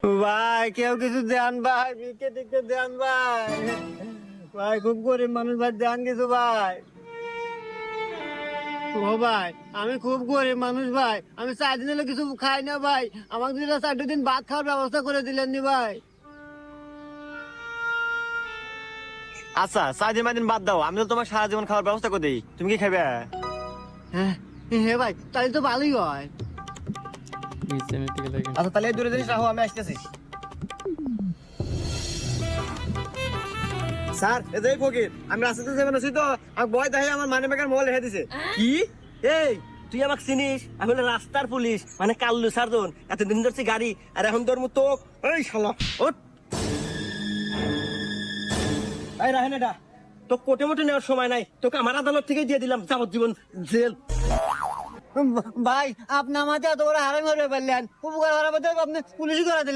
ভাই কেউ কিছু দেন ভাই, ভিক্ষে টিক্ষে দেন ভাই। ভাই খুব গরিব মানুষ ভাই, দেন কিছু ভাই। ও ভাই আমি খুব গরিব মানুষ ভাই, আমি 4 দিন হলে কিছু খাই না ভাই, আমাকে যদি 4 দিন ভাত খাওয়ার ব্যবস্থা করে দিলেন নি ভাই। আচ্ছা 4 দিন বাদ দাও, আমি তো তোমার সারা জীবন খাওয়ার ব্যবস্থা করে দিই, তুমি কি খাবে? হ্যাঁ হ্যাঁ ভাই, তাহলে তো ভালোই হয়। আচ্ছা তাহলে এই 2 জিনিস রাখো, আমি আসতেছি। স্যার এটাই ফকির, আমি রাস্তাতে যাবেন আছি তো, আমি বয় দেখে আমার মানি ব্যাগের মোবাইল রেখে দিছে। কি? এই তুই আমাকে চিনিস? আমি হলো রাস্তার পুলিশ, মানে কাল্লু সার্জন। এতদিন ধরছি গাড়ি, আর এখন তোর মতো এই শালা ওঠ। এই রাহেন, এটা তো কোটে মোটে নেওয়ার সময় নাই, তোকে আমার আদালত থেকে দিয়ে দিলাম যাবজ্জীবন জেল। ভাই আপনি আমাকে এত বড় হারামি করে ফেললেন, উপকার করার বদলে আপনি পুলিশই করে দিলেন।